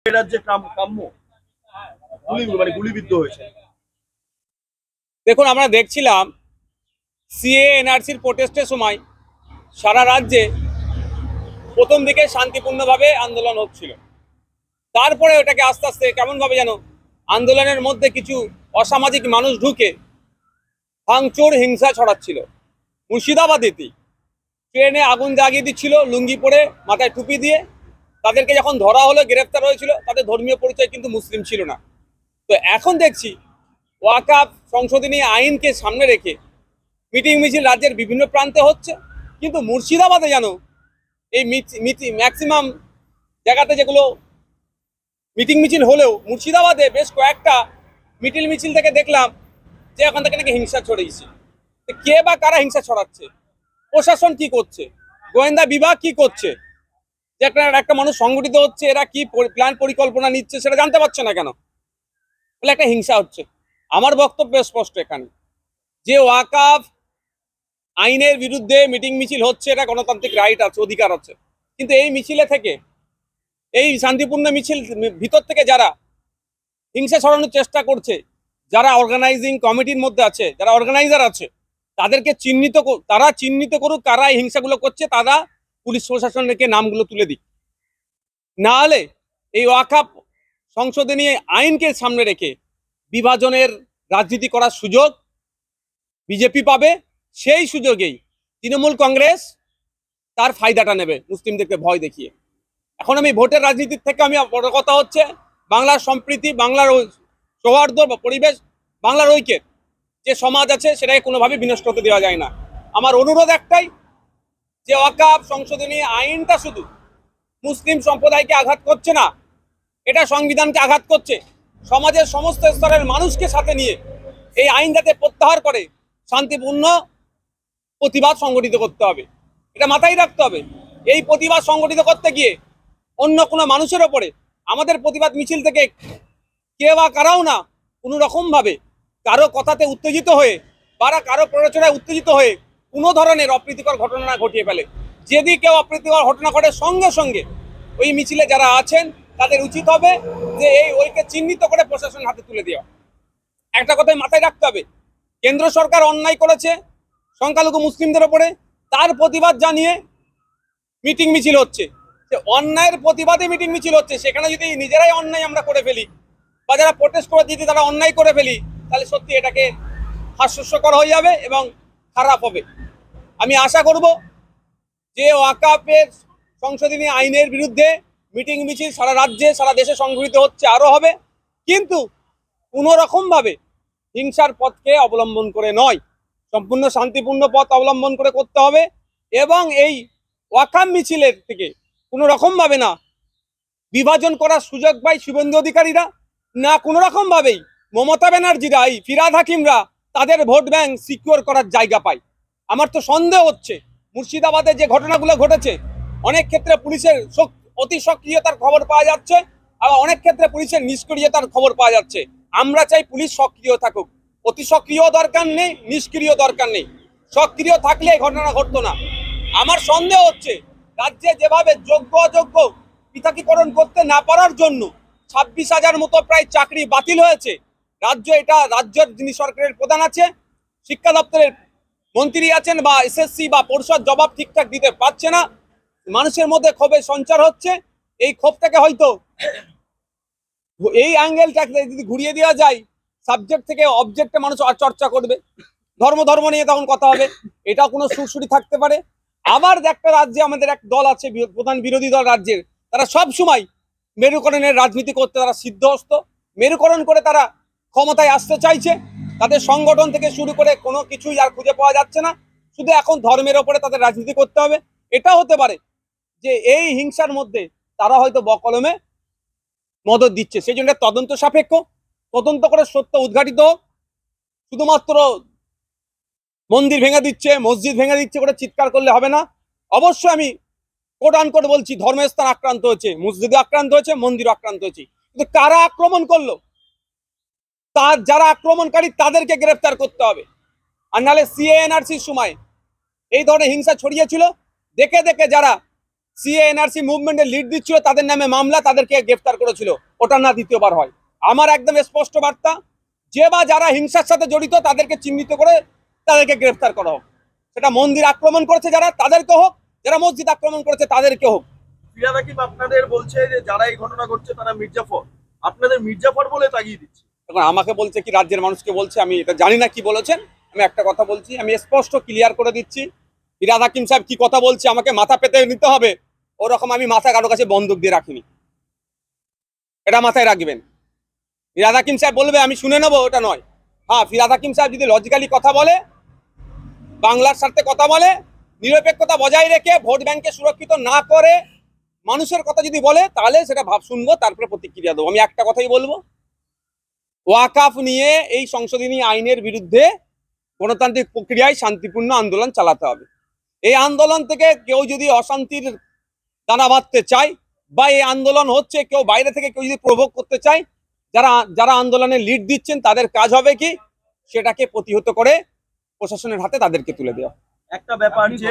রাজ্যে কাম্য গুলিবিদ্ধ হয়েছে। দেখুন, আমরা দেখছিলাম সিএ এনআরসির প্রোটেস্টের সময় সারা রাজ্যে প্রথম দিকে শান্তিপূর্ণভাবে আন্দোলন হচ্ছিল। তারপরে ওটাকে আস্তে আস্তে কেমনভাবে যেন আন্দোলনের মধ্যে কিছু অসামাজিক মানুষ ঢুকে ভাঙচুর হিংসা ছড়াচ্ছিল। মুর্শিদাবাদেতেই ট্রেনে আগুন জ্বালিয়ে দিচ্ছিল লুঙ্গি পরে, মাথায় টুপি দিয়ে। তাদেরকে যখন ধরা হলো, গ্রেফতার হয়েছিল, তাদের ধর্মীয় পরিচয় কিন্তু মুসলিম ছিল না। তো এখন দেখছি ওয়াকফ সংশোধনী আইনকে সামনে রেখে মিটিং মিছিল রাজ্যের বিভিন্ন প্রান্তে হচ্ছে, কিন্তু মুর্শিদাবাদে যেন এই ম্যাক্সিমাম জায়গাতে যেগুলো মিটিং মিছিল হলেও মুর্শিদাবাদে বেশ কয়েকটা মিছিল থেকে দেখলাম যে এখন থেকে নাকি হিংসা ছড়িয়েছে। কে বা কারা হিংসা ছড়াচ্ছে? প্রশাসন কি করছে? গোয়েন্দা বিভাগ কি করছে? যে একটা মানুষ সংগঠিত হচ্ছে, এরা কি প্ল্যান পরিকল্পনা নিচ্ছে সেটা জানতে পারছে না কেন? বলে একটা হিংসা হচ্ছে। আমার বক্তব্য স্পষ্ট এখানে, যে ওয়াকফ আইনের বিরুদ্ধে মিটিং মিছিল হচ্ছে, এটা গণতান্ত্রিক রাইট আছে, অধিকার আছে, কিন্তু এই মিছিলে থেকে, এই শান্তিপূর্ণ মিছিল ভিতর থেকে যারা হিংসা ছড়ানোর চেষ্টা করছে, যারা অর্গানাইজিং কমিটির মধ্যে আছে, যারা অর্গানাইজার আছে, তাদেরকে চিহ্নিত করুক কারা এই হিংসাগুলো করছে। তারা পুলিশ প্রশাসনকে নামগুলো তুলে দিক। না হলে এই ওয়াকফ সংশোধনী আইনকে সামনে রেখে বিভাজনের রাজনীতি করার সুযোগ বিজেপি পাবে। সেই সুযোগেই তৃণমূল কংগ্রেস তার ফায়দাটা নেবে মুসলিমদেরকে ভয় দেখিয়ে। এখন আমি ভোটের রাজনীতির থেকে বড় কথা হচ্ছে বাংলার সম্প্রীতি, বাংলার সৌহার্দ্য বা পরিবেশ, বাংলার ঐক্যের যে সমাজ আছে সেটাকে কোনোভাবে বিনষ্ট হতে দেওয়া যায় না। আমার অনুরোধ একটাই, যে ওয়াকফ সংশোধনী আইনটা শুধু মুসলিম সম্প্রদায়কে আঘাত করছে না, এটা সংবিধানকে আঘাত করছে। সমাজের সমস্ত স্তরের মানুষকে সাথে নিয়ে এই আইন যাতে প্রত্যাহার করে শান্তিপূর্ণ প্রতিবাদ সংগঠিত করতে হবে, এটা মাথায় রাখতে হবে। এই প্রতিবাদ সংগঠিত করতে গিয়ে অন্য কোনো মানুষের ওপরে আমাদের প্রতিবাদ মিছিল থেকে কে বা কারাও না কোনো রকমভাবে কারো কথাতে উত্তেজিত হয়ে বা কারো প্ররোচনায় উত্তেজিত হয়ে কোনো ধরনের অপ্রীতিকর ঘটনা না ঘটিয়ে ফেলে। যদি কেউ অপ্রীতিকর ঘটনা ঘটে, সঙ্গে সঙ্গে ওই মিছিলে যারা আছেন তাদের উচিত হবে যে ওইকে চিহ্নিত করে প্রশাসন হাতে তুলে দেওয়া। একটা কথাই মাথায় রাখতে হবে, কেন্দ্র সরকার অন্যায় করেছে সংখ্যালঘু মুসলিমদের ওপরে, তার প্রতিবাদ জানিয়ে মিটিং মিছিল হচ্ছে। অন্যায়ের প্রতিবাদে মিটিং মিছিল হচ্ছে, সেখানে যদি নিজেরাই অন্যায় আমরা করে ফেলি বা যারা প্রোটেস্ট করে দিতে তারা অন্যায় করে ফেলি, তাহলে সত্যি এটাকে হাস্যস্কর হয়ে যাবে এবং খারাপ হবে। আমি আশা করব যে ওয়াকফের সংশোধনী আইনের বিরুদ্ধে মিটিং মিছিল সারা রাজ্যে, সারা দেশে সংঘটিত হচ্ছে, আরো হবে, কিন্তু কোনো রকমভাবে হিংসার পথকে অবলম্বন করে নয়, সম্পূর্ণ শান্তিপূর্ণ পথ অবলম্বন করে করতে হবে। এবং এই ওয়াকফ মিছিলের থেকে কোনো রকমভাবে না বিভাজন করার সুযোগ পায় শুভেন্দু অধিকারীরা, না কোনো রকমভাবেই মমতা ব্যানার্জিরা, এই ফিরহাদ হাকিমরা তাদের ভোট ব্যাংক সিকিউর করার জায়গা পায়। আমার তো সন্দেহ হচ্ছে মুর্শিদাবাদে যে ঘটনাগুলো ঘটেছে, অনেক ক্ষেত্রে পুলিশের অতি সক্রিয়তার খবর পাওয়া যাচ্ছে, আর অনেক ক্ষেত্রে পুলিশের নিষ্ক্রিয়তার খবর পাওয়া যাচ্ছে। আমরা চাই পুলিশ সক্রিয় থাকুক, অতি সক্রিয় দরকার নেই, নিষ্ক্রিয় দরকার নেই। সক্রিয় থাকলে এই ঘটনা ঘটতো না। আমার সন্দেহ হচ্ছে রাজ্যে যেভাবে যোগ্য অযোগ্য পৃথকীকরণ করতে না পারার জন্য 26,000 মতো প্রায় চাকরি বাতিল হয়েছে। রাজ্যের যিনি সরকারের প্রধান আছে, শিক্ষা দপ্তরের মন্ত্রী আছেন বা এসএসসি বা পরিষদ জবাব ঠিকঠাক দিতে পারছে না, মানুষের মধ্যে ক্ষোভের সঞ্চার হচ্ছে। এই ক্ষোভটাকে হয়তো এই অ্যাঙ্গেলটাকে যদি ঘুরিয়ে দেওয়া যায়, সাবজেক্ট থেকে অবজেক্টে মানুষ আর চর্চা করবে, ধর্ম নিয়ে তখন কথা হবে, এটা কোনো সুরসুরি থাকতে পারে। আবার একটা রাজ্যে আমাদের এক দল আছে, প্রধান বিরোধী দল রাজ্যের, তারা সব সময় মেরুকরণের রাজনীতি করতে তারা সিদ্ধহস্ত। মেরুকরণ করে তারা ক্ষমতায় আসতে চাইছে। তাদের সংগঠন থেকে শুরু করে কোনো কিছুই আর খুঁজে পাওয়া যাচ্ছে না, শুধু এখন ধর্মের ওপরে তাদের রাজনীতি করতে হবে। এটা হতে পারে যে এই হিংসার মধ্যে তারা হয়তো বকলমে মদত দিচ্ছে। সেই জন্য তদন্ত সাপেক্ষ, তদন্ত করে সত্য উদ্ঘাটিত হোক। শুধুমাত্র মন্দির ভেঙে দিচ্ছে, মসজিদ ভেঙে দিচ্ছে করে চিৎকার করলে হবে না। অবশ্যই আমি কোট আনকোট বলছি, ধর্মস্থান আক্রান্ত হয়েছে, মসজিদে আক্রান্ত হয়েছে, মন্দিরও আক্রান্ত হয়েছে, কিন্তু কারা আক্রমণ করলো, যারা আক্রমণকারী তাদেরকে গ্রেফতার করতে হবে। আর নাহলে সিএএনআরসির সময় এই ধরনের হিংসা ছড়িয়েছিল, দেখে দেখে যারা সিএ এনআরসি মুভমেন্টে লিড দিচ্ছিল তাদের নামে মামলা, তাদেরকে গ্রেফতার করেছিল, ওটা না দ্বিতীয়বার হয়। আমার একদম স্পষ্ট বার্তা, যে বা যারা হিংসার সাথে জড়িত তাদেরকে চিহ্নিত করে তাদেরকে গ্রেফতার করা হোক। সেটা মন্দির আক্রমণ করেছে যারা, তাদেরকে হোক, যারা মসজিদ আক্রমণ করেছে তাদেরকে হোক। ফিরহাদ হাকিম আপনাদের বলছে যে যারা এই ঘটনা ঘটছে তারা মির্জাফর, আপনাদের মির্জাফর বলে তাগিয়ে দিচ্ছে। এখন আমাকে বলছে কি রাজ্যের মানুষকে বলছে, আমি এটা জানি না কি বলেছেন। আমি একটা কথা বলছি, আমি স্পষ্ট ক্লিয়ার করে দিচ্ছি, ফিরহাদ হাকিম সাহেব কি কথা বলছে আমাকে মাথা পেতে নিতে হবে ওরকম আমি মাথা কারো কাছে বন্দুক দিয়ে রাখিনি, এটা মাথায় রাখবেন। ফিরহাদ হাকিম সাহেব বলবে আমি শুনে নেবো, ওটা নয়। হ্যাঁ, ফিরহাদ হাকিম সাহেব যদি লজিক্যালি কথা বলে, বাংলার স্বার্থে কথা বলে, নিরপেক্ষতা বজায় রেখে ভোট ব্যাংকে সুরক্ষিত না করে মানুষের কথা যদি বলে, তাহলে সেটা ভাব শুনবো, তারপরে প্রতিক্রিয়া দেবো। আমি একটা কথাই বলবো, ওয়াকাফ নিয়ে এই সংশোধনী আইনের বিরুদ্ধে গণতান্ত্রিক প্রক্রিয়ায় শান্তিপূর্ণ আন্দোলন চালাতে হবে। এই আন্দোলন থেকে কেউ যদি অশান্তির দানা বাঁধতে চায়, বা এই আন্দোলন হচ্ছে কেউ বাইরে থেকে কেউ যদি প্রভোগ করতে চায়, যারা যারা আন্দোলনে লিড দিচ্ছেন তাদের কাজ হবে কি, সেটাকে প্রতিহত করে প্রশাসনের হাতে তাদেরকে তুলে দেওয়া। একটা ব্যাপার যে